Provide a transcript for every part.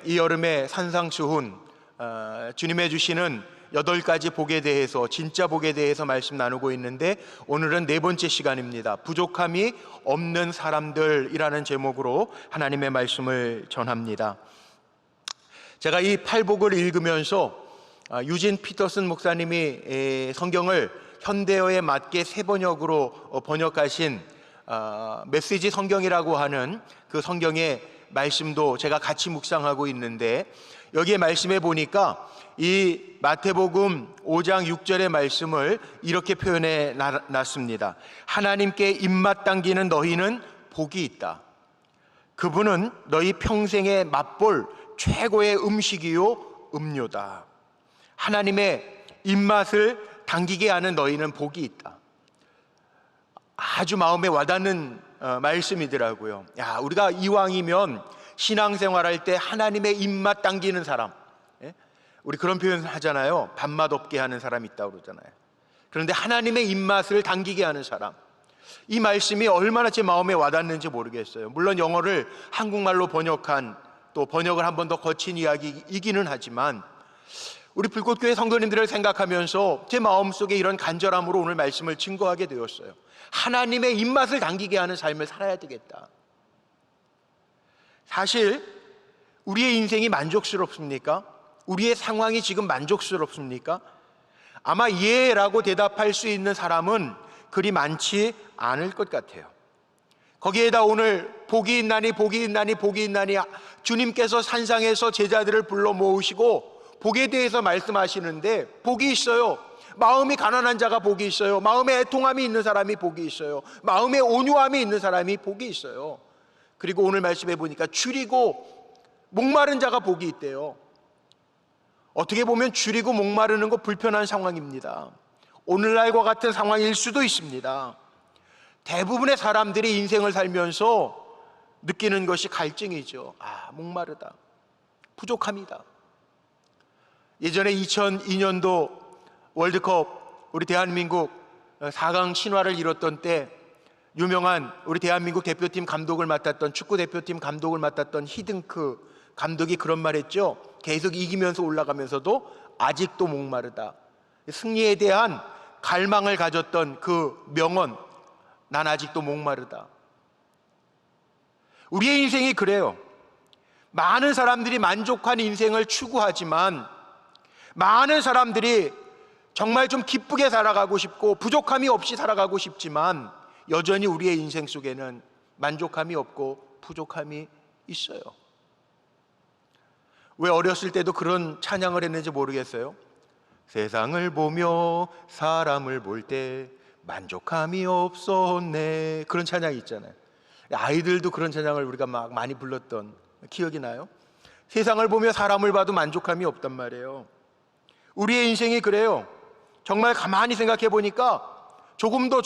이 여름에 산상수훈, 주님의 주시는 8가지 복에 대해서, 진짜 복에 대해서 말씀 나누고 있는데, 오늘은 4번째 시간입니다. 부족함이 없는 사람들이라는 제목으로 하나님의 말씀을 전합니다. 제가 이 팔복을 읽으면서 유진 피터슨 목사님이 성경을 현대어에 맞게 세 번역으로 번역하신 메시지 성경이라고 하는 그 성경의 말씀도 제가 같이 묵상하고 있는데, 여기에 말씀해 보니까 이 마태복음 5장 6절의 말씀을 이렇게 표현해 놨습니다. 하나님께 입맛 당기는 너희는 복이 있다. 그분은 너희 평생에 맛볼 최고의 음식이요 음료다. 하나님의 입맛을 당기게 하는 너희는 복이 있다. 아주 마음에 와닿는 말씀이더라고요. 우리가 이왕이면 신앙생활할 때 하나님의 입맛 당기는 사람, 우리 그런 표현 하잖아요. 밥맛 없게 하는 사람이 있다고 그러잖아요. 그런데 하나님의 입맛을 당기게 하는 사람, 이 말씀이 얼마나 제 마음에 와닿는지 모르겠어요. 물론 영어를 한국말로 번역한, 또 번역을 한 번 더 거친 이야기이기는 하지만, 우리 불꽃교회 성도님들을 생각하면서 제 마음속에 이런 간절함으로 오늘 말씀을 증거하게 되었어요. 하나님의 입맛을 당기게 하는 삶을 살아야 되겠다. 사실 우리의 인생이 만족스럽습니까? 우리의 상황이 지금 만족스럽습니까? 아마 예라고 대답할 수 있는 사람은 그리 많지 않을 것 같아요. 거기에다 오늘 복이 있나니 복이 있나니 복이 있나니, 주님께서 산상에서 제자들을 불러 모으시고 복에 대해서 말씀하시는데, 복이 있어요. 마음이 가난한 자가 복이 있어요. 마음에 애통함이 있는 사람이 복이 있어요. 마음에 온유함이 있는 사람이 복이 있어요. 그리고 오늘 말씀해 보니까 줄이고 목마른 자가 복이 있대요. 어떻게 보면 줄이고 목마르는 거 불편한 상황입니다. 오늘날과 같은 상황일 수도 있습니다. 대부분의 사람들이 인생을 살면서 느끼는 것이 갈증이죠. 목마르다, 부족함이다. 예전에 2002년도 월드컵, 우리 대한민국 4강 신화를 이뤘던 때, 유명한 우리 대한민국 대표팀 감독을 맡았던, 축구 대표팀 감독을 맡았던 히딩크 감독이 그런 말 했죠. 계속 이기면서 올라가면서도 아직도 목마르다. 승리에 대한 갈망을 가졌던 그 명언, 난 아직도 목마르다. 우리의 인생이 그래요. 많은 사람들이 만족한 인생을 추구하지만, 많은 사람들이 정말 좀 기쁘게 살아가고 싶고 부족함이 없이 살아가고 싶지만, 여전히 우리의 인생 속에는 만족함이 없고 부족함이 있어요. 왜 어렸을 때도 그런 찬양을 했는지 모르겠어요. 세상을 보며 사람을 볼 때 만족함이 없었네, 그런 찬양이 있잖아요. 아이들도 그런 찬양을 우리가 막 많이 불렀던 기억이 나요. 세상을 보며 사람을 봐도 만족함이 없단 말이에요. 우리의 인생이 그래요. 정말 가만히 생각해 보니까 조금 더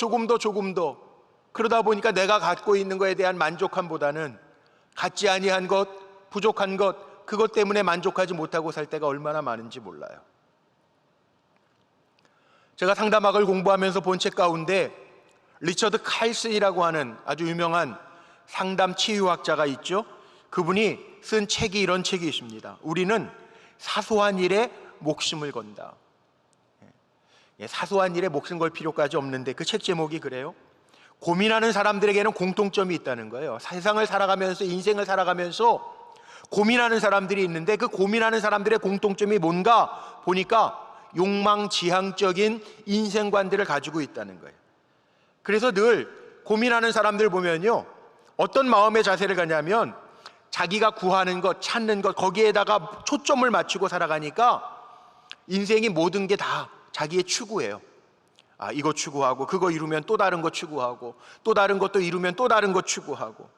그러다 보니까 내가 갖고 있는 것에 대한 만족함보다는 갖지 아니한 것, 부족한 것, 그것 때문에 만족하지 못하고 살 때가 얼마나 많은지 몰라요. 제가 상담학을 공부하면서 본 책 가운데 리처드 칼슨이라고 하는 아주 유명한 상담 치유학자가 있죠. 그분이 쓴 책이 이런 책이 있습니다. 우리는 사소한 일에 목숨을 건다. 사소한 일에 목숨 걸 필요까지 없는데, 그 책 제목이 그래요. 고민하는 사람들에게는 공통점이 있다는 거예요. 세상을 살아가면서, 인생을 살아가면서 고민하는 사람들이 있는데, 그 고민하는 사람들의 공통점이 뭔가 보니까 욕망 지향적인 인생관들을 가지고 있다는 거예요. 그래서 늘 고민하는 사람들 보면요, 어떤 마음의 자세를 가냐면 자기가 구하는 것, 찾는 것, 거기에다가 초점을 맞추고 살아가니까 인생이 모든 게 다 자기의 추구예요. 이거 추구하고, 그거 이루면 또 다른 거 추구하고, 또 다른 것도 이루면 또 다른 거 추구하고,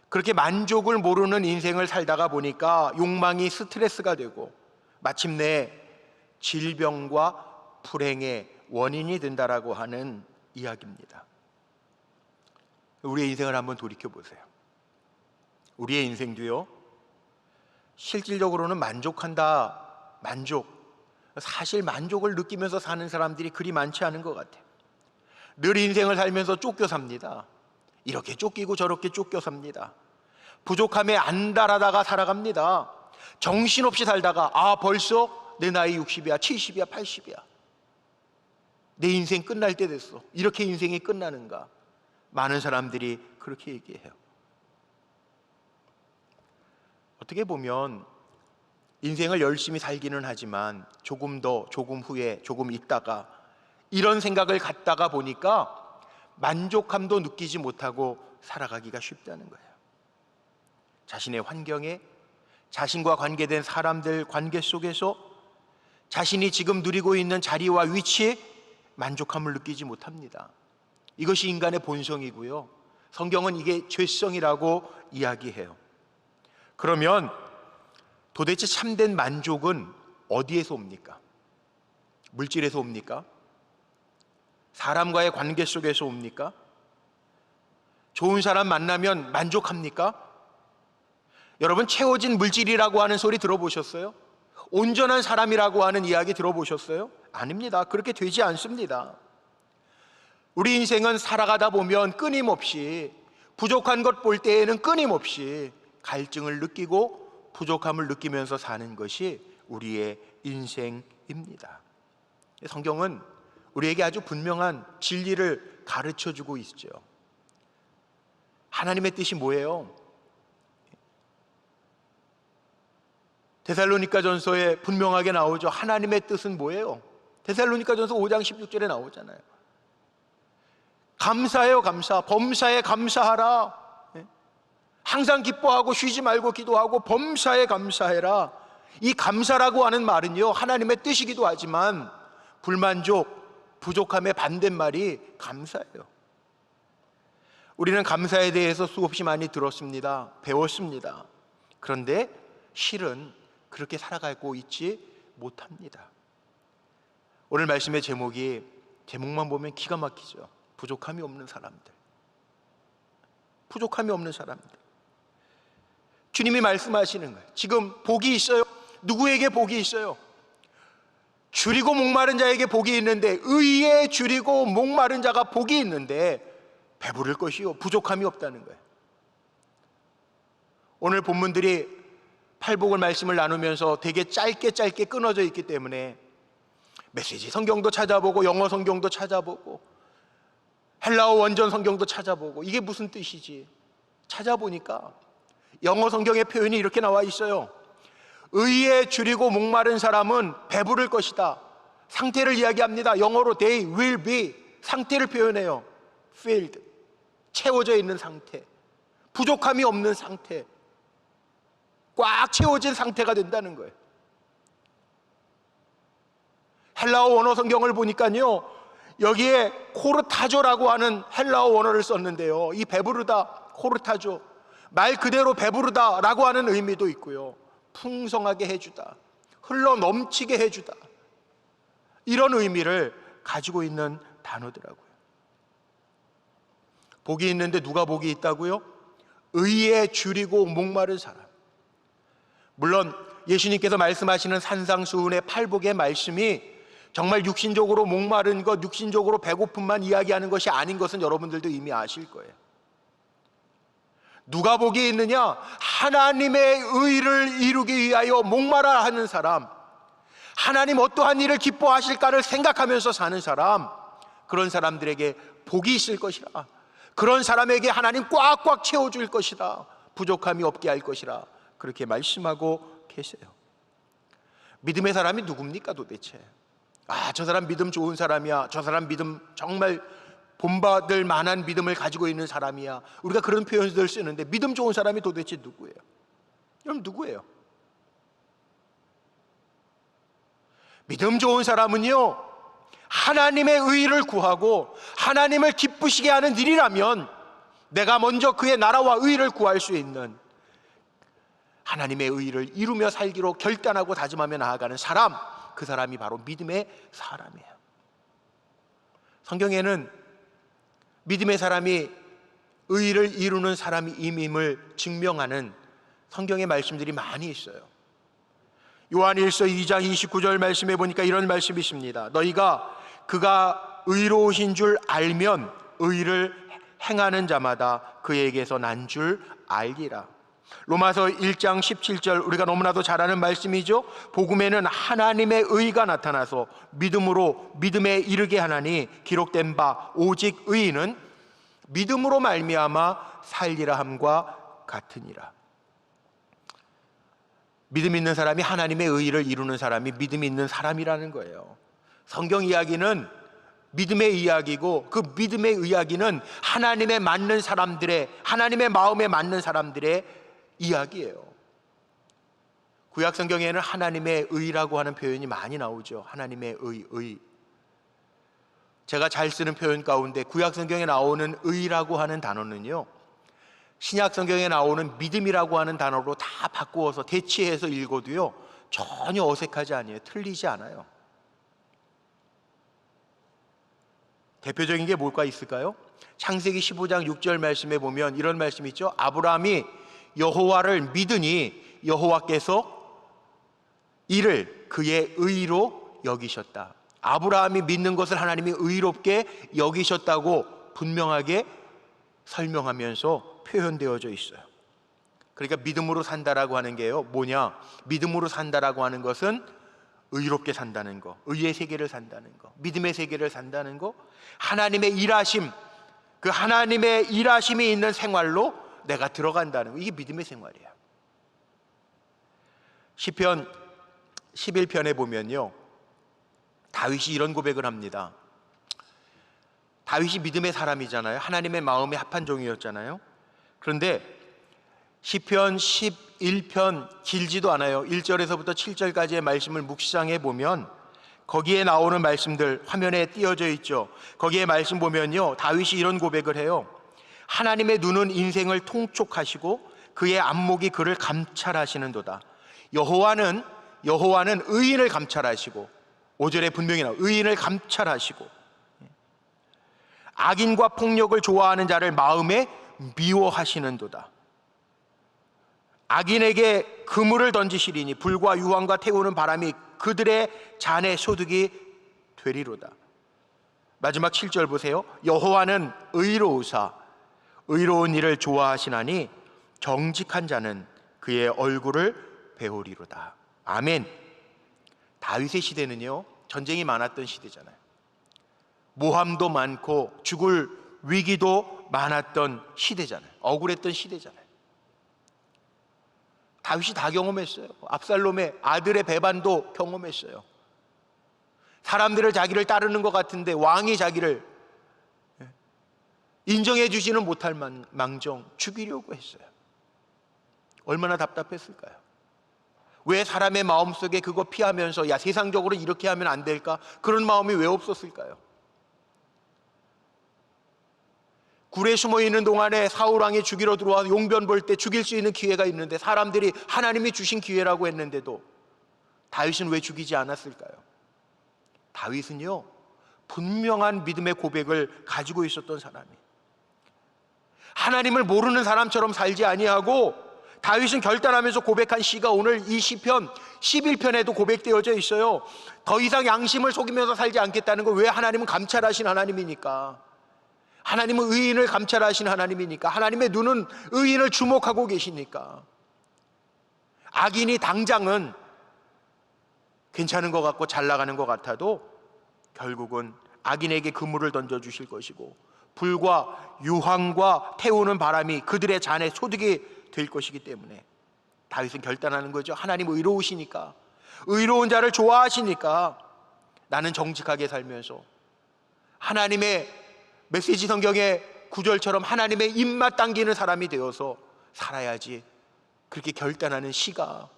그렇게 만족을 모르는 인생을 살다가 보니까 욕망이 스트레스가 되고 마침내 질병과 불행의 원인이 된다라고 하는 이야기입니다. 우리의 인생을 한번 돌이켜 보세요. 우리의 인생도요, 실질적으로는 만족한다, 사실 만족을 느끼면서 사는 사람들이 그리 많지 않은 것 같아요. 늘 인생을 살면서 쫓겨 삽니다. 이렇게 쫓기고 저렇게 쫓겨 삽니다. 부족함에 안달하다가 살아갑니다. 정신없이 살다가 벌써 내 나이 60이야, 70이야, 80이야. 내 인생 끝날 때 됐어. 이렇게 인생이 끝나는가? 많은 사람들이 그렇게 얘기해요. 어떻게 보면 인생을 열심히 살기는 하지만 조금 더, 조금 후에, 조금 있다가 이런 생각을 갖다가 보니까 만족함도 느끼지 못하고 살아가기가 쉽다는 거예요. 자신의 환경에, 자신과 관계된 사람들 관계 속에서 자신이 지금 누리고 있는 자리와 위치에 만족함을 느끼지 못합니다. 이것이 인간의 본성이고요, 성경은 이게 죄성이라고 이야기해요. 그러면 도대체 참된 만족은 어디에서 옵니까? 물질에서 옵니까? 사람과의 관계 속에서 옵니까? 좋은 사람 만나면 만족합니까? 여러분, 채워진 물질이라고 하는 소리 들어보셨어요? 온전한 사람이라고 하는 이야기 들어보셨어요? 아닙니다. 그렇게 되지 않습니다. 우리 인생은 살아가다 보면 끊임없이 부족한 것 볼 때에는 끊임없이 갈증을 느끼고 부족함을 느끼면서 사는 것이 우리의 인생입니다. 성경은 우리에게 아주 분명한 진리를 가르쳐주고 있죠. 하나님의 뜻이 뭐예요? 데살로니가전서에 분명하게 나오죠. 하나님의 뜻은 뭐예요? 데살로니가전서 5장 16절에 나오잖아요. 감사해요, 감사. 범사에 감사하라. 항상 기뻐하고 쉬지 말고 기도하고 범사에 감사해라. 이 감사라고 하는 말은요, 하나님의 뜻이기도 하지만 불만족, 부족함의 반대말이 감사예요. 우리는 감사에 대해서 수없이 많이 들었습니다. 배웠습니다. 그런데 실은 그렇게 살아가고 있지 못합니다. 오늘 말씀의 제목만 보면 기가 막히죠. 부족함이 없는 사람들. 부족함이 없는 사람들. 주님이 말씀하시는 거예요. 지금 복이 있어요. 누구에게 복이 있어요? 줄이고 목마른 자에게 복이 있는데, 의에 줄이고 목마른 자가 복이 있는데 배부를 것이요, 부족함이 없다는 거예요. 오늘 본문들이 팔복을 말씀을 나누면서 되게 짧게 끊어져 있기 때문에 메시지 성경도 찾아보고 영어 성경도 찾아보고 헬라어 원전 성경도 찾아보고 이게 무슨 뜻이지? 찾아보니까 영어 성경의 표현이 이렇게 나와 있어요. 의에 줄이고 목마른 사람은 배부를 것이다. 상태를 이야기합니다. 영어로 they will be, 상태를 표현해요. filled, 채워져 있는 상태, 부족함이 없는 상태, 꽉 채워진 상태가 된다는 거예요. 헬라어 원어 성경을 보니까요, 여기에 코르타조라고 하는 헬라어 원어를 썼는데요, 이 배부르다, 코르타조, 말 그대로 배부르다라고 하는 의미도 있고요, 풍성하게 해주다, 흘러 넘치게 해주다, 이런 의미를 가지고 있는 단어더라고요. 복이 있는데 누가 복이 있다고요? 의에 줄이고 목마른 사람. 물론 예수님께서 말씀하시는 산상수훈의 팔복의 말씀이 정말 육신적으로 목마른 것, 육신적으로 배고픔만 이야기하는 것이 아닌 것은 여러분들도 이미 아실 거예요. 누가 복이 있느냐? 하나님의 의를 이루기 위하여 목마라 하는 사람, 하나님 어떠한 일을 기뻐하실까를 생각하면서 사는 사람, 그런 사람들에게 복이 있을 것이라. 그런 사람에게 하나님 꽉꽉 채워줄 것이라. 부족함이 없게 할 것이라. 그렇게 말씀하고 계세요. 믿음의 사람이 누굽니까 도대체? 저 사람 믿음 좋은 사람이야, 저 사람 믿음 정말 본받을 만한 믿음을 가지고 있는 사람이야, 우리가 그런 표현들 쓰는데 믿음 좋은 사람이 도대체 누구예요? 여러분, 누구예요? 믿음 좋은 사람은요, 하나님의 의를 구하고 하나님을 기쁘시게 하는 일이라면 내가 먼저 그의 나라와 의를 구할 수 있는, 하나님의 의를 이루며 살기로 결단하고 다짐하며 나아가는 사람, 그 사람이 바로 믿음의 사람이에요. 성경에는 믿음의 사람이 의를 이루는 사람이 임임을 증명하는 성경의 말씀들이 많이 있어요. 요한일서 2장 29절 말씀해 보니까 이런 말씀이 있습니다. 너희가 그가 의로우신 줄 알면 의를 행하는 자마다 그에게서 난 줄 알리라. 로마서 1장 17절, 우리가 너무나도 잘 아는 말씀이죠. 복음에는 하나님의 의가 나타나서 믿음으로 믿음에 이르게 하나니 기록된 바 오직 의인은 믿음으로 말미암아 살리라 함과 같으니라. 믿음 있는 사람이 하나님의 의를 이루는 사람이 믿음 있는 사람이라는 거예요. 성경 이야기는 믿음의 이야기고, 그 믿음의 이야기는 하나님의 맞는 사람들의, 하나님의 마음에 맞는 사람들의 이야기예요. 구약 성경에는 하나님의 의라고 하는 표현이 많이 나오죠. 하나님의 의. 제가 잘 쓰는 표현 가운데 구약 성경에 나오는 의라고 하는 단어는요, 신약 성경에 나오는 믿음이라고 하는 단어로 다 바꾸어서 대치해서 읽어도요 전혀 어색하지 않아요. 틀리지 않아요. 대표적인 게 뭘까 있을까요? 창세기 15장 6절 말씀에 보면 이런 말씀이 있죠. 아브라함이 여호와를 믿으니 여호와께서 이를 그의 의로 여기셨다. 아브라함이 믿는 것을 하나님이 의롭게 여기셨다고 분명하게 설명하면서 표현되어져 있어요. 그러니까 믿음으로 산다라고 하는 게요, 뭐냐? 믿음으로 산다라고 하는 것은 의롭게 산다는 거, 의의 세계를 산다는 거, 믿음의 세계를 산다는 거, 하나님의 일하심, 그 하나님의 일하심이 있는 생활로 내가 들어간다는 거, 이게 믿음의 생활이에요. 시편 11편에 보면요, 다윗이 이런 고백을 합니다. 다윗이 믿음의 사람이잖아요. 하나님의 마음에 합한 종이었잖아요. 그런데 시편 11편 길지도 않아요. 1절에서부터 7절까지의 말씀을 묵상해 보면 거기에 나오는 말씀들 화면에 띄어져 있죠. 거기에 말씀 보면요, 다윗이 이런 고백을 해요. 하나님의 눈은 인생을 통촉하시고 그의 안목이 그를 감찰하시는도다. 여호와는 의인을 감찰하시고, 5절에 분명히 나와요. 의인을 감찰하시고 악인과 폭력을 좋아하는 자를 마음에 미워하시는도다. 악인에게 그물을 던지시리니 불과 유황과 태우는 바람이 그들의 잔에 소득이 되리로다. 마지막 7절 보세요. 여호와는 의로우사 의로운 일을 좋아하시나니 정직한 자는 그의 얼굴을 배우리로다. 아멘. 다윗의 시대는요, 전쟁이 많았던 시대잖아요. 모함도 많고 죽을 위기도 많았던 시대잖아요. 억울했던 시대잖아요. 다윗이 다 경험했어요. 압살롬의 아들의 배반도 경험했어요. 사람들을 자기를 따르는 것 같은데 왕이 자기를 인정해 주지는 못할 망정 죽이려고 했어요. 얼마나 답답했을까요? 왜 사람의 마음속에 그거 피하면서 야, 세상적으로 이렇게 하면 안 될까? 그런 마음이 왜 없었을까요? 굴에 숨어 있는 동안에 사울 왕이 죽이러 들어와서 용변 볼 때 죽일 수 있는 기회가 있는데, 사람들이 하나님이 주신 기회라고 했는데도 다윗은 왜 죽이지 않았을까요? 다윗은요, 분명한 믿음의 고백을 가지고 있었던 사람이, 하나님을 모르는 사람처럼 살지 아니하고, 다윗은 결단하면서 고백한 시가 오늘 이 시편 11편에도 고백되어져 있어요. 더 이상 양심을 속이면서 살지 않겠다는 거. 왜? 하나님은 감찰하신 하나님이니까. 하나님은 의인을 감찰하신 하나님이니까. 하나님의 눈은 의인을 주목하고 계시니까. 악인이 당장은 괜찮은 것 같고 잘 나가는 것 같아도 결국은 악인에게 그물을 던져주실 것이고, 불과 유황과 태우는 바람이 그들의 잔에 소득이 될 것이기 때문에 다윗은 결단하는 거죠. 하나님 의로우시니까, 의로운 자를 좋아하시니까 나는 정직하게 살면서 하나님의 메시지 성경의 구절처럼 하나님의 입맛 당기는 사람이 되어서 살아야지, 그렇게 결단하는 시가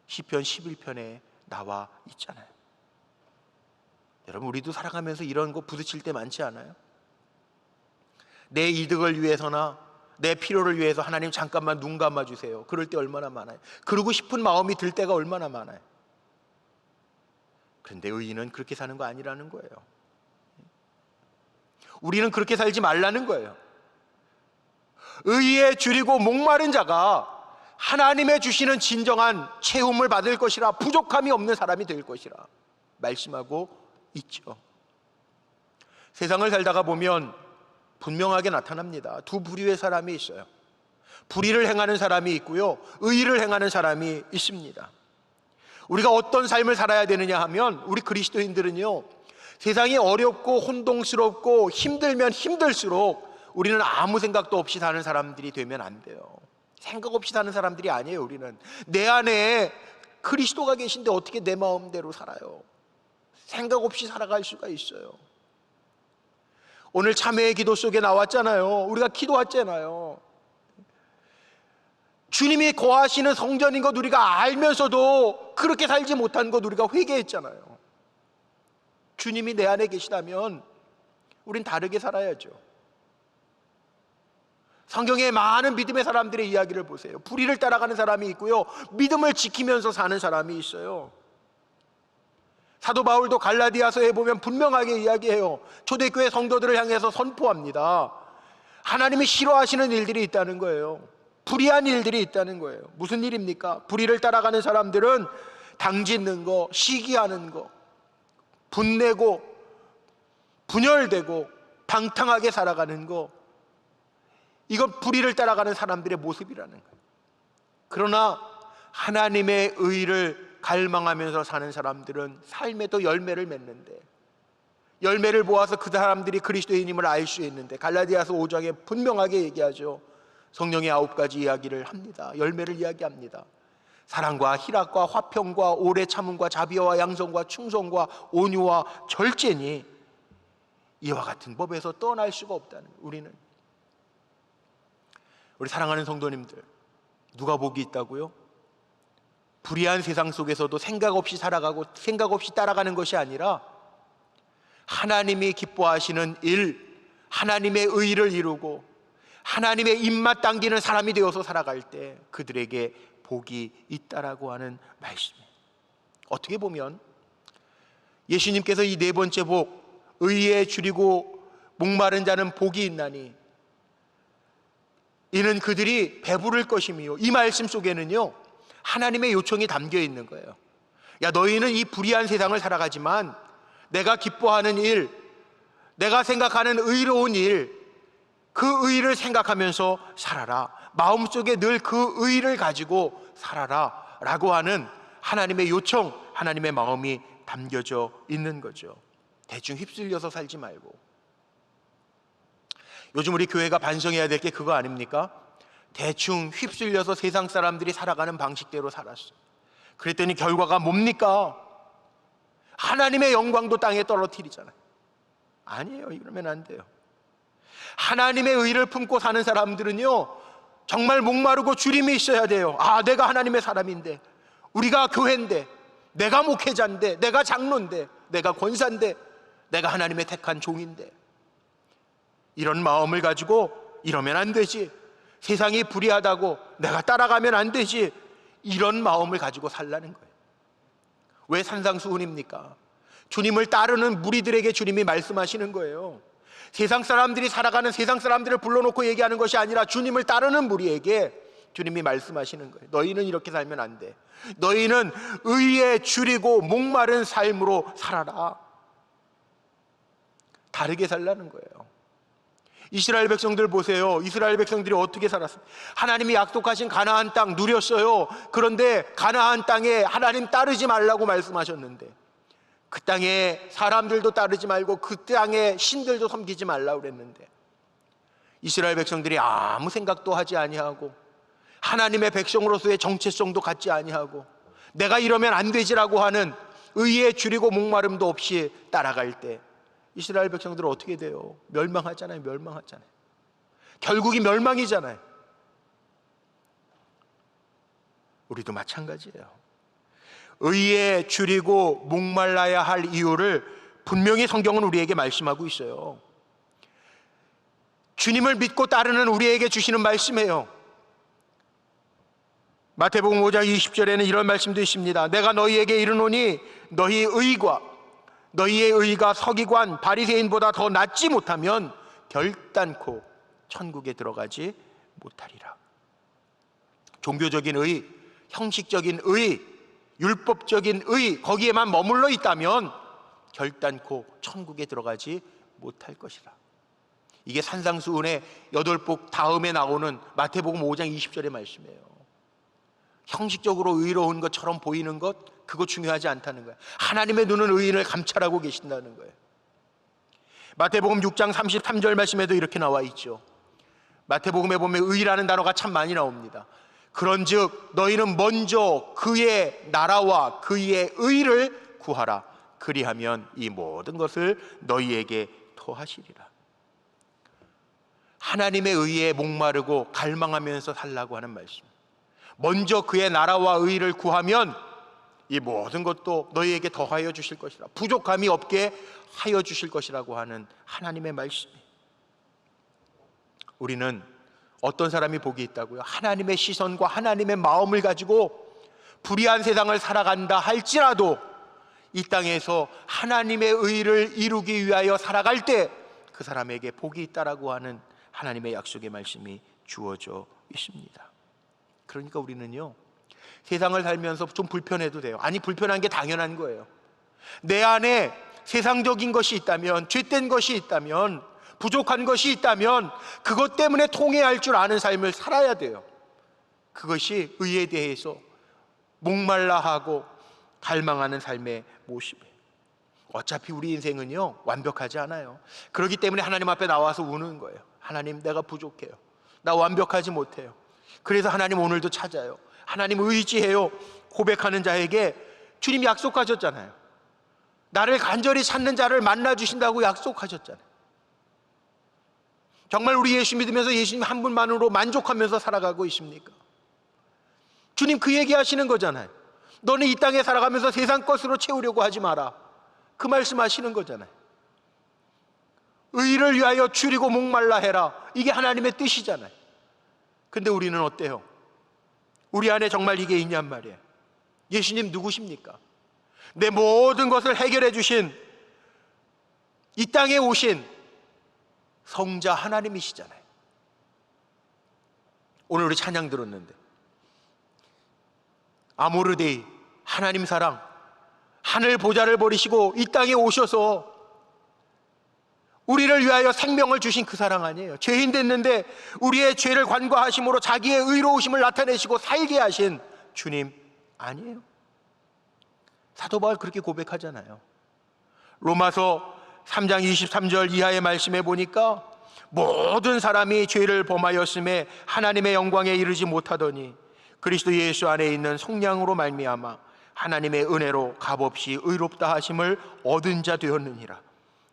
시편 11편에 나와 있잖아요. 여러분, 우리도 살아가면서 이런 거 부딪힐 때 많지 않아요? 내 이득을 위해서나 내 필요를 위해서 하나님 잠깐만 눈 감아주세요. 그럴 때 얼마나 많아요. 그러고 싶은 마음이 들 때가 얼마나 많아요. 그런데 의인은 그렇게 사는 거 아니라는 거예요. 우리는 그렇게 살지 말라는 거예요. 의에 줄이고 목마른 자가 하나님의 주시는 진정한 채움을 받을 것이라, 부족함이 없는 사람이 될 것이라 말씀하고 있죠. 세상을 살다가 보면 분명하게 나타납니다. 두 부류의 사람이 있어요. 불의를 행하는 사람이 있고요, 의를 행하는 사람이 있습니다. 우리가 어떤 삶을 살아야 되느냐 하면, 우리 그리스도인들은요, 세상이 어렵고 혼동스럽고 힘들면 힘들수록 우리는 아무 생각도 없이 사는 사람들이 되면 안 돼요. 생각 없이 사는 사람들이 아니에요. 우리는 내 안에 그리스도가 계신데 어떻게 내 마음대로 살아요? 생각 없이 살아갈 수가 있어요. 오늘 참회의 기도 속에 나왔잖아요. 우리가 기도했잖아요. 주님이 거하시는 성전인 것 우리가 알면서도 그렇게 살지 못한 것 우리가 회개했잖아요. 주님이 내 안에 계시다면 우린 다르게 살아야죠. 성경에 많은 믿음의 사람들의 이야기를 보세요. 불의를 따라가는 사람이 있고요, 믿음을 지키면서 사는 사람이 있어요. 사도 바울도 갈라디아서에 보면 분명하게 이야기해요. 초대교회 성도들을 향해서 선포합니다. 하나님이 싫어하시는 일들이 있다는 거예요. 불의한 일들이 있다는 거예요. 무슨 일입니까? 불의를 따라가는 사람들은 당짓는 거, 시기하는 거, 분내고 분열되고 방탕하게 살아가는 거, 이건 불의를 따라가는 사람들의 모습이라는 거예요. 그러나 하나님의 의를 갈망하면서 사는 사람들은 삶에도 열매를 맺는데, 열매를 보아서 그 사람들이 그리스도인임을 알 수 있는데, 갈라디아서 5장에 분명하게 얘기하죠. 성령의 9가지 이야기를 합니다. 열매를 이야기합니다. 사랑과 희락과 화평과 오래 참음과 자비와 양성과 충성과 온유와 절제니 이와 같은 법에서 떠날 수가 없다는 거예요. 우리 사랑하는 성도님들, 누가 복이 있다고요? 불의한 세상 속에서도 생각 없이 살아가고 생각 없이 따라가는 것이 아니라 하나님이 기뻐하시는 일, 하나님의 의를 이루고 하나님의 입맛 당기는 사람이 되어서 살아갈 때 그들에게 복이 있다라고 하는 말씀이에요. 어떻게 보면 예수님께서 이 네 번째 복, 의에 줄이고 목마른 자는 복이 있나니 이는 그들이 배부를 것이며, 이 말씀 속에는요 하나님의 요청이 담겨 있는 거예요. 야, 너희는 이 불의한 세상을 살아가지만 내가 기뻐하는 일, 내가 생각하는 의로운 일, 그 의를 생각하면서 살아라. 마음속에 늘 그 의를 가지고 살아라 라고 하는 하나님의 요청, 하나님의 마음이 담겨져 있는 거죠. 대충 휩쓸려서 살지 말고. 요즘 우리 교회가 반성해야 될 게 그거 아닙니까? 대충 휩쓸려서 세상 사람들이 살아가는 방식대로 살았어요. 그랬더니 결과가 뭡니까? 하나님의 영광도 땅에 떨어뜨리잖아요. 아니에요. 이러면 안 돼요. 하나님의 의를 품고 사는 사람들은요 정말 목마르고 주림이 있어야 돼요. 아, 내가 하나님의 사람인데, 우리가 교회인데, 내가 목회자인데, 내가 장로인데, 내가 권사인데, 내가 하나님의 택한 종인데, 이런 마음을 가지고 이러면 안 되지, 세상이 불의하다고 내가 따라가면 안 되지, 이런 마음을 가지고 살라는 거예요. 왜 산상수훈입니까? 주님을 따르는 무리들에게 주님이 말씀하시는 거예요. 세상 사람들이 살아가는 세상 사람들을 불러놓고 얘기하는 것이 아니라 주님을 따르는 무리에게 주님이 말씀하시는 거예요. 너희는 이렇게 살면 안 돼. 너희는 의에 줄이고 목마른 삶으로 살아라. 다르게 살라는 거예요. 이스라엘 백성들 보세요. 이스라엘 백성들이 어떻게 살았어요? 하나님이 약속하신 가나안 땅 누렸어요. 그런데 가나안 땅에 하나님 따르지 말라고 말씀하셨는데, 그 땅에 사람들도 따르지 말고 그 땅에 신들도 섬기지 말라고 그랬는데, 이스라엘 백성들이 아무 생각도 하지 아니하고 하나님의 백성으로서의 정체성도 갖지 아니하고 내가 이러면 안 되지라고 하는 의에 줄이고 목마름도 없이 따라갈 때 이스라엘 백성들은 어떻게 돼요? 멸망하잖아요. 멸망하잖아요. 결국이 멸망이잖아요. 우리도 마찬가지예요. 의에 줄이고 목말라야 할 이유를 분명히 성경은 우리에게 말씀하고 있어요. 주님을 믿고 따르는 우리에게 주시는 말씀이에요. 마태복음 5장 20절에는 이런 말씀도 있습니다. 내가 너희에게 이르노니 너희 의과 너희의 의가 서기관 바리새인보다 더 낫지 못하면 결단코 천국에 들어가지 못하리라. 종교적인 의, 형식적인 의, 율법적인 의, 거기에만 머물러 있다면 결단코 천국에 들어가지 못할 것이라. 이게 산상수훈의 8복 다음에 나오는 마태복음 5장 20절의 말씀이에요. 형식적으로 의로운 것처럼 보이는 것, 그거 중요하지 않다는 거예요. 하나님의 눈은 의인을 감찰하고 계신다는 거예요. 마태복음 6장 33절 말씀에도 이렇게 나와 있죠. 마태복음에 보면 의라는 단어가 참 많이 나옵니다. 그런즉 너희는 먼저 그의 나라와 그의 의를 구하라. 그리하면 이 모든 것을 너희에게 더하시리라. 하나님의 의에 목마르고 갈망하면서 살라고 하는 말씀. 먼저 그의 나라와 의를 구하면 이 모든 것도 너희에게 더하여 주실 것이라. 부족함이 없게 하여 주실 것이라고 하는 하나님의 말씀이. 우리는 어떤 사람이 복이 있다고요? 하나님의 시선과 하나님의 마음을 가지고 불의한 세상을 살아간다 할지라도 이 땅에서 하나님의 의를 이루기 위하여 살아갈 때 그 사람에게 복이 있다라고 하는 하나님의 약속의 말씀이 주어져 있습니다. 그러니까 우리는요, 세상을 살면서 좀 불편해도 돼요. 아니, 불편한 게 당연한 거예요. 내 안에 세상적인 것이 있다면, 죄된 것이 있다면, 부족한 것이 있다면 그것 때문에 통해야 할 줄 아는 삶을 살아야 돼요. 그것이 의에 대해서 목말라 하고 갈망하는 삶의 모습이에요. 어차피 우리 인생은요, 완벽하지 않아요. 그렇기 때문에 하나님 앞에 나와서 우는 거예요. 하나님, 내가 부족해요. 나 완벽하지 못해요. 그래서 하나님 오늘도 찾아요. 하나님 의지해요. 고백하는 자에게 주님이 약속하셨잖아요. 나를 간절히 찾는 자를 만나 주신다고 약속하셨잖아요. 정말 우리 예수 믿으면서 예수님 한 분만으로 만족하면서 살아가고 있습니까? 주님 그 얘기하시는 거잖아요. 너는 이 땅에 살아가면서 세상 것으로 채우려고 하지 마라. 그 말씀하시는 거잖아요. 의를 위하여 줄이고 목말라 해라. 이게 하나님의 뜻이잖아요. 근데 우리는 어때요? 우리 안에 정말 이게 있냔 말이에요. 예수님 누구십니까? 내 모든 것을 해결해 주신, 이 땅에 오신 성자 하나님이시잖아요. 오늘 우리 찬양 들었는데 아모르데이, 하나님 사랑, 하늘 보좌를 버리시고 이 땅에 오셔서 우리를 위하여 생명을 주신 그 사랑 아니에요? 죄인 됐는데 우리의 죄를 관과하심으로 자기의 의로우심을 나타내시고 살게 하신 주님 아니에요? 사도 바울 그렇게 고백하잖아요. 로마서 3장 23절 이하의 말씀에 보니까 모든 사람이 죄를 범하였음에 하나님의 영광에 이르지 못하더니 그리스도 예수 안에 있는 속량으로 말미암아 하나님의 은혜로 값없이 의롭다 하심을 얻은 자 되었느니라.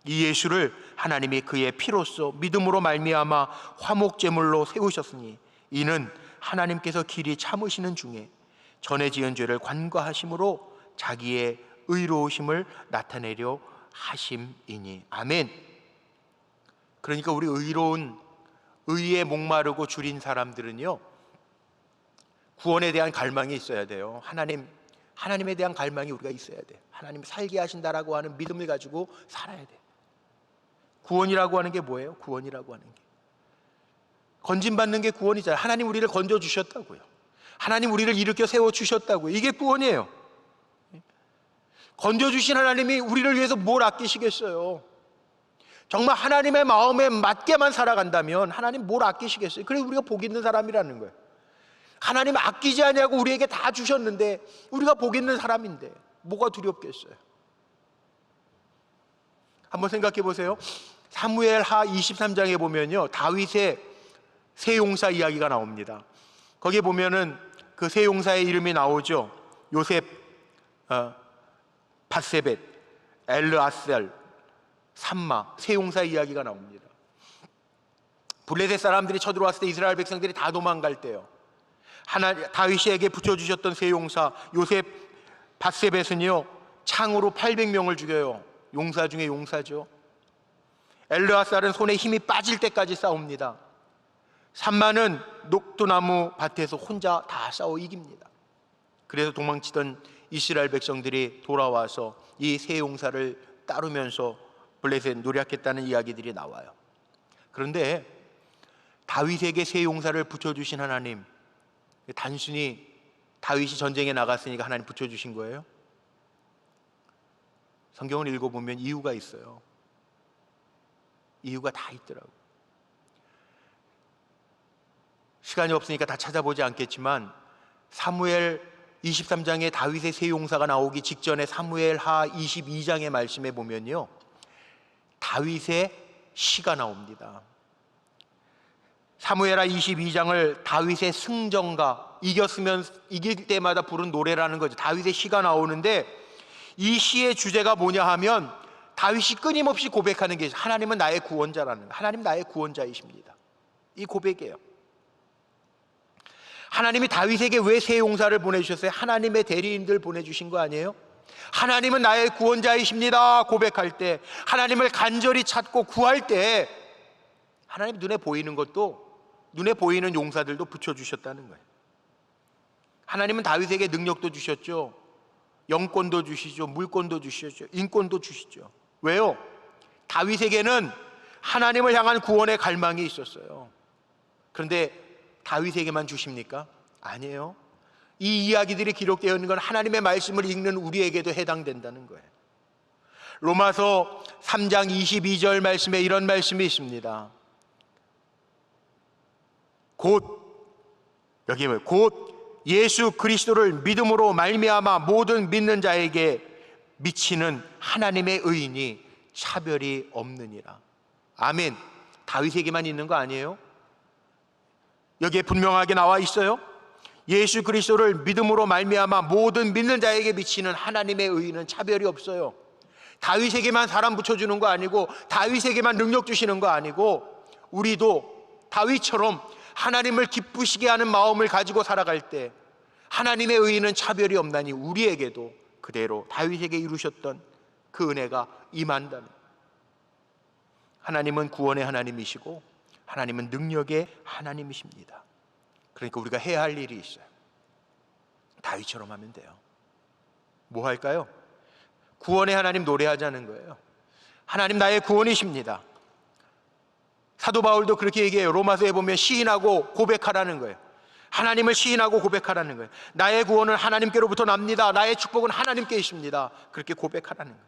이 예수를 하나님이 그의 피로써 믿음으로 말미암아 화목제물로 세우셨으니 이는 하나님께서 길이 참으시는 중에 전에 지은 죄를 관과하심으로 자기의 의로우심을 나타내려 하심이니. 아멘. 그러니까 우리 의로운 의에 목마르고 줄인 사람들은요, 구원에 대한 갈망이 있어야 돼요. 하나님에 대한 갈망이 우리가 있어야 돼요. 하나님 살게 하신다라고 하는 믿음을 가지고 살아야 돼요. 구원이라고 하는 게 뭐예요? 구원이라고 하는 게 건진받는 게 구원이잖아요. 하나님 우리를 건져주셨다고요. 하나님 우리를 일으켜 세워주셨다고요. 이게 구원이에요. 건져주신 하나님이 우리를 위해서 뭘 아끼시겠어요? 정말 하나님의 마음에 맞게만 살아간다면 하나님 뭘 아끼시겠어요? 그래서 우리가 복 있는 사람이라는 거예요. 하나님 아끼지 아니하고 우리에게 다 주셨는데 우리가 복 있는 사람인데 뭐가 두렵겠어요? 한번 생각해 보세요. 사무엘하 23장에 보면요, 다윗의 세 용사 이야기가 나옵니다. 거기에 보면은 그 세 용사의 이름이 나오죠. 요셉, 바세벳, 엘르아셀, 삼마, 세 용사의 이야기가 나옵니다. 블레셋 사람들이 쳐들어왔을 때 이스라엘 백성들이 다 도망갈 때요, 다윗에게 붙여주셨던 세 용사 요셉, 바세벳은요 창으로 800명을 죽여요. 용사 중에 용사죠. 엘르아살은 손에 힘이 빠질 때까지 싸웁니다. 삼마는 녹두나무 밭에서 혼자 다 싸워 이깁니다. 그래서 도망치던 이스라엘 백성들이 돌아와서 이 세 용사를 따르면서 블레셋 노략했다는 이야기들이 나와요. 그런데 다윗에게 세 용사를 붙여주신 하나님, 단순히 다윗이 전쟁에 나갔으니까 하나님 붙여주신 거예요? 성경을 읽어보면 이유가 있어요. 이유가 다 있더라고요. 시간이 없으니까 다 찾아보지 않겠지만 사무엘 23장에 다윗의 세 용사가 나오기 직전에 사무엘하 22장의 말씀에 보면요, 다윗의 시가 나옵니다. 사무엘하 22장을 다윗의 승정가, 이길 때마다 부른 노래라는 거죠. 다윗의 시가 나오는데 이 시의 주제가 뭐냐 하면 다윗이 끊임없이 고백하는 게 하나님은 나의 구원자라는 거예요. 하나님 나의 구원자이십니다. 이 고백이에요. 하나님이 다윗에게 왜 세 용사를 보내주셨어요? 하나님의 대리인들 보내주신 거 아니에요? 하나님은 나의 구원자이십니다 고백할 때, 하나님을 간절히 찾고 구할 때 하나님 눈에 보이는 것도, 눈에 보이는 용사들도 붙여주셨다는 거예요. 하나님은 다윗에게 능력도 주셨죠. 영권도 주시죠. 물권도 주시죠. 인권도 주시죠. 왜요? 다윗에게는 하나님을 향한 구원의 갈망이 있었어요. 그런데 다윗에게만 주십니까? 아니에요. 이 이야기들이 기록되어 있는 건 하나님의 말씀을 읽는 우리에게도 해당된다는 거예요. 로마서 3장 22절 말씀에 이런 말씀이 있습니다. 여기 곧 예수 그리스도를 믿음으로 말미암아 모든 믿는 자에게 미치는 하나님의 의인이 차별이 없느니라. 아멘. 다윗에게만 있는 거 아니에요? 여기에 분명하게 나와 있어요. 예수 그리스도를 믿음으로 말미암아 모든 믿는 자에게 미치는 하나님의 의인은 차별이 없어요. 다윗에게만 사람 붙여주는 거 아니고, 다윗에게만 능력 주시는 거 아니고, 우리도 다윗처럼 하나님을 기쁘시게 하는 마음을 가지고 살아갈 때 하나님의 의인은 차별이 없나니 우리에게도 그대로 다윗에게 이루셨던 그 은혜가 임한다는. 하나님은 구원의 하나님이시고 하나님은 능력의 하나님이십니다. 그러니까 우리가 해야 할 일이 있어요. 다윗처럼 하면 돼요. 뭐 할까요? 구원의 하나님 노래하자는 거예요. 하나님 나의 구원이십니다. 사도 바울도 그렇게 얘기해요. 로마서에 보면 시인하고 고백하라는 거예요. 하나님을 시인하고 고백하라는 거예요. 나의 구원은 하나님께로부터 납니다. 나의 축복은 하나님께 있습니다. 그렇게 고백하라는 거예요.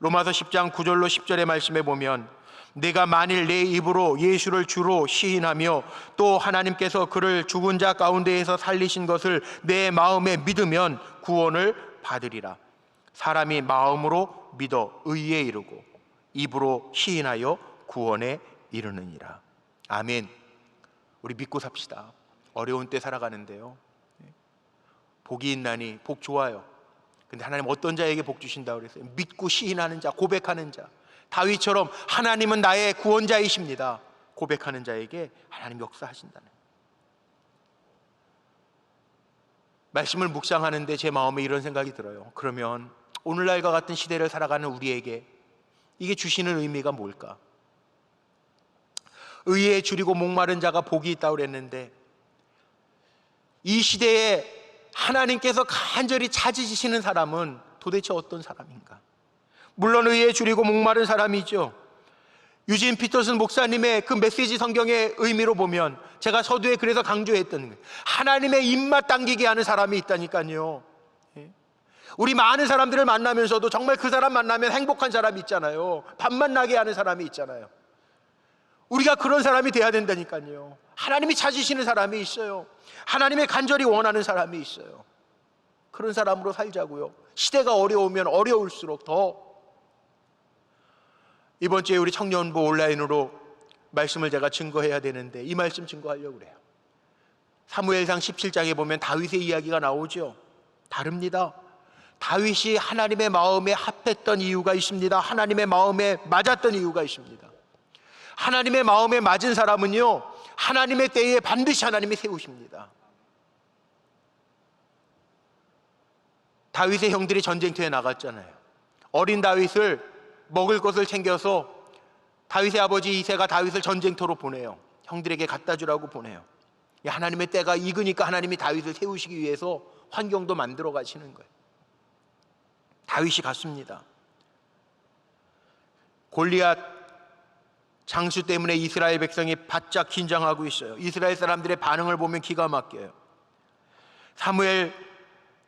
로마서 10장 9절로 10절의 말씀에 보면 내가 만일 내 입으로 예수를 주로 시인하며 또 하나님께서 그를 죽은 자 가운데에서 살리신 것을 내 마음에 믿으면 구원을 받으리라. 사람이 마음으로 믿어 의에 이르고 입으로 시인하여 구원에 이르느니라. 아멘. 우리 믿고 삽시다. 어려운 때 살아가는데요, 복이 있나니 복 좋아요. 근데 하나님 어떤 자에게 복 주신다고 그랬어요? 믿고 시인하는 자, 고백하는 자. 다윗처럼 하나님은 나의 구원자이십니다 고백하는 자에게 하나님 역사하신다는. 말씀을 묵상하는데 제 마음에 이런 생각이 들어요. 그러면 오늘날과 같은 시대를 살아가는 우리에게 이게 주시는 의미가 뭘까? 의에 줄이고 목마른 자가 복이 있다고 그랬는데 이 시대에 하나님께서 간절히 찾으시는 사람은 도대체 어떤 사람인가? 물론 의에 줄이고 목마른 사람이죠. 유진 피터슨 목사님의 그 메시지 성경의 의미로 보면 제가 서두에 그래서 강조했던 거예요. 하나님의 입맛 당기게 하는 사람이 있다니까요. 우리 많은 사람들을 만나면서도 정말 그 사람 만나면 행복한 사람이 있잖아요. 밥만 나게 하는 사람이 있잖아요. 우리가 그런 사람이 돼야 된다니까요. 하나님이 찾으시는 사람이 있어요. 하나님의 간절히 원하는 사람이 있어요. 그런 사람으로 살자고요. 시대가 어려우면 어려울수록 더. 이번 주에 우리 청년부 온라인으로 말씀을 제가 증거해야 되는데 이 말씀 증거하려고 그래요. 사무엘상 17장에 보면 다윗의 이야기가 나오죠. 다릅니다. 다윗이 하나님의 마음에 합했던 이유가 있습니다. 하나님의 마음에 맞았던 이유가 있습니다. 하나님의 마음에 맞은 사람은요, 하나님의 때에 반드시 하나님이 세우십니다. 다윗의 형들이 전쟁터에 나갔잖아요. 어린 다윗을 먹을 것을 챙겨서 다윗의 아버지 이새가 다윗을 전쟁터로 보내요. 형들에게 갖다 주라고 보내요. 하나님의 때가 익으니까 하나님이 다윗을 세우시기 위해서 환경도 만들어 가시는 거예요. 다윗이 갔습니다. 골리앗 장수 때문에 이스라엘 백성이 바짝 긴장하고 있어요. 이스라엘 사람들의 반응을 보면 기가 막혀요. 사무엘상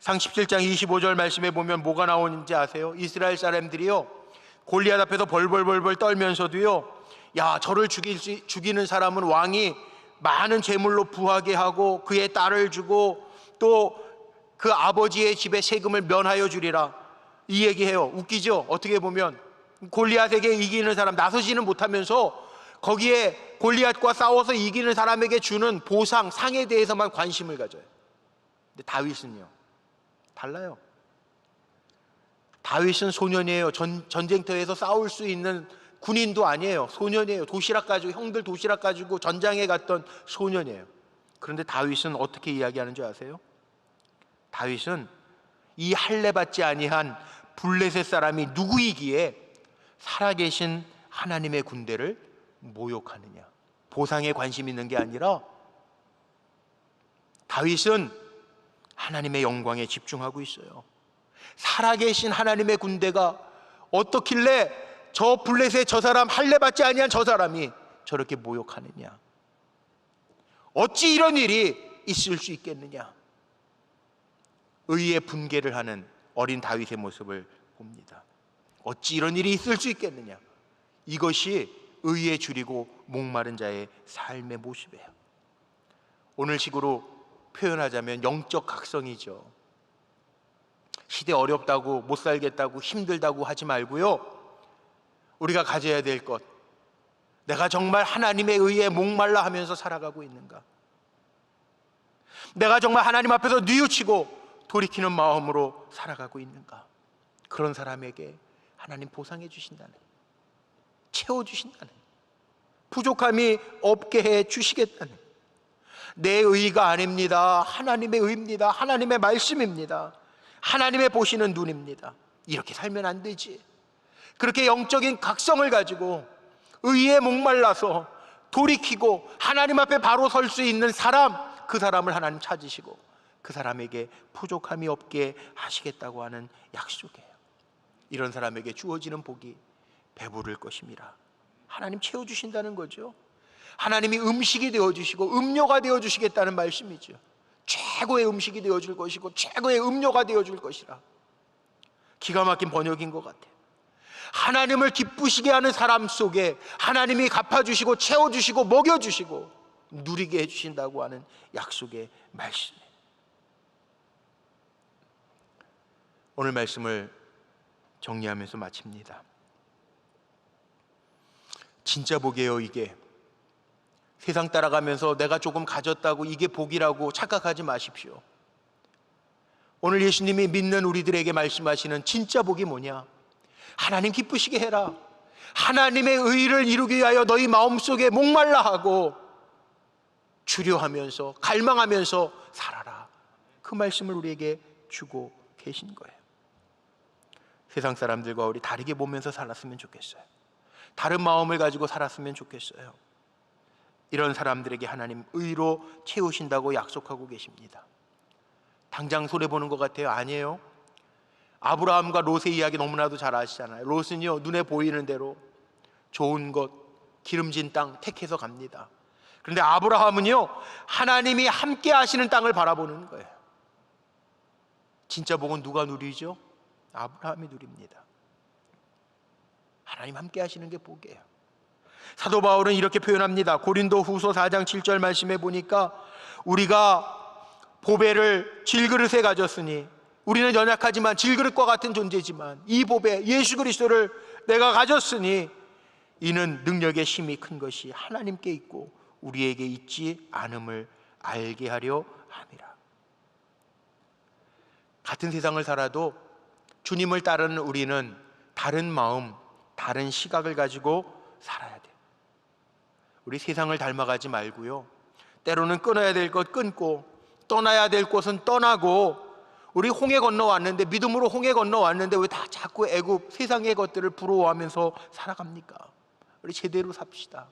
17장 25절 말씀에 보면 뭐가 나오는지 아세요? 이스라엘 사람들이요, 골리앗 앞에서 벌벌벌벌 떨면서도요, 야, 저를 죽이는 사람은 왕이 많은 재물로 부하게 하고 그의 딸을 주고 또 그 아버지의 집에 세금을 면하여 주리라. 이 얘기해요. 웃기죠? 어떻게 보면 골리앗에게 이기는 사람 나서지는 못하면서 거기에 골리앗과 싸워서 이기는 사람에게 주는 보상, 상에 대해서만 관심을 가져요. 근데 다윗은요, 달라요. 다윗은 소년이에요. 전쟁터에서 싸울 수 있는 군인도 아니에요. 소년이에요. 도시락 가지고, 형들 도시락 가지고 전장에 갔던 소년이에요. 그런데 다윗은 어떻게 이야기하는 줄 아세요? 다윗은 이 할례 받지 아니한 블레셋 사람이 누구이기에 살아계신 하나님의 군대를 모욕하느냐, 보상에 관심 있는 게 아니라 다윗은 하나님의 영광에 집중하고 있어요. 살아계신 하나님의 군대가 어떻길래 저 블레셋 저 사람, 할례 받지 아니한 저 사람이 저렇게 모욕하느냐, 어찌 이런 일이 있을 수 있겠느냐. 의의 분개를 하는 어린 다윗의 모습을 봅니다. 어찌 이런 일이 있을 수 있겠느냐. 이것이 의에 줄이고 목마른 자의 삶의 모습이에요. 오늘식으로 표현하자면 영적 각성이죠. 시대 어렵다고, 못 살겠다고, 힘들다고 하지 말고요, 우리가 가져야 될 것, 내가 정말 하나님의 의에 목말라 하면서 살아가고 있는가, 내가 정말 하나님 앞에서 뉘우치고 돌이키는 마음으로 살아가고 있는가. 그런 사람에게 하나님 보상해 주신다는, 채워주신다는, 부족함이 없게 해 주시겠다는, 내 의가 아닙니다, 하나님의 의입니다, 하나님의 말씀입니다, 하나님의 보시는 눈입니다. 이렇게 살면 안 되지. 그렇게 영적인 각성을 가지고 의에 목말라서 돌이키고 하나님 앞에 바로 설 수 있는 사람, 그 사람을 하나님 찾으시고 그 사람에게 부족함이 없게 하시겠다고 하는 약속이에요. 이런 사람에게 주어지는 복이 배부를 것입니다. 하나님 채워주신다는 거죠. 하나님이 음식이 되어주시고 음료가 되어주시겠다는 말씀이죠. 최고의 음식이 되어줄 것이고 최고의 음료가 되어줄 것이라. 기가 막힌 번역인 것 같아요. 하나님을 기쁘시게 하는 사람 속에 하나님이 갚아주시고 채워주시고 먹여주시고 누리게 해주신다고 하는 약속의 말씀이에요. 오늘 말씀을 정리하면서 마칩니다. 진짜 복이에요. 이게 세상 따라가면서 내가 조금 가졌다고 이게 복이라고 착각하지 마십시오. 오늘 예수님이 믿는 우리들에게 말씀하시는 진짜 복이 뭐냐? 하나님 기쁘시게 해라. 하나님의 의를 이루기 위하여 너희 마음속에 목말라 하고 주려하면서 갈망하면서 살아라. 그 말씀을 우리에게 주고 계신 거예요. 세상 사람들과 우리 다르게 보면서 살았으면 좋겠어요. 다른 마음을 가지고 살았으면 좋겠어요. 이런 사람들에게 하나님 의로 채우신다고 약속하고 계십니다. 당장 손해보는 것 같아요? 아니에요. 아브라함과 롯의 이야기 너무나도 잘 아시잖아요. 롯은요, 눈에 보이는 대로 좋은 것, 기름진 땅 택해서 갑니다. 그런데 아브라함은요, 하나님이 함께 하시는 땅을 바라보는 거예요. 진짜 복은 누가 누리죠? 아브라함이 누립니다. 하나님 함께 하시는 게 복이에요. 사도 바울은 이렇게 표현합니다. 고린도 후서 4장 7절 말씀에 보니까 우리가 보배를 질그릇에 가졌으니, 우리는 연약하지만 질그릇과 같은 존재지만 이 보배 예수 그리스도를 내가 가졌으니 이는 능력의 힘이 큰 것이 하나님께 있고 우리에게 있지 않음을 알게 하려 함이라. 같은 세상을 살아도 주님을 따르는 우리는 다른 마음, 다른 시각을 가지고 살아야 돼요. 우리 세상을 닮아가지 말고요, 때로는 끊어야 될 것 끊고 떠나야 될 곳은 떠나고, 우리 홍해 건너왔는데, 믿음으로 홍해 건너왔는데 왜 다 자꾸 애굽 세상의 것들을 부러워하면서 살아갑니까? 우리 제대로 삽시다.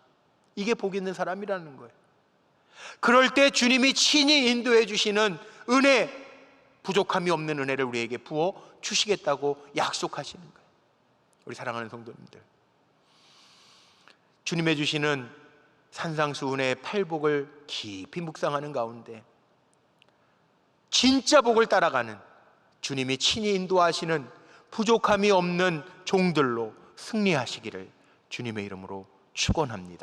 이게 복 있는 사람이라는 거예요. 그럴 때 주님이 친히 인도해 주시는 은혜, 부족함이 없는 은혜를 우리에게 부어 주시겠다고 약속하시는 거예요. 우리 사랑하는 성도님들, 주님의 주시는 산상수훈의 팔복을 깊이 묵상하는 가운데 진짜 복을 따라가는, 주님이 친히 인도하시는 부족함이 없는 종들로 승리하시기를 주님의 이름으로 축원합니다.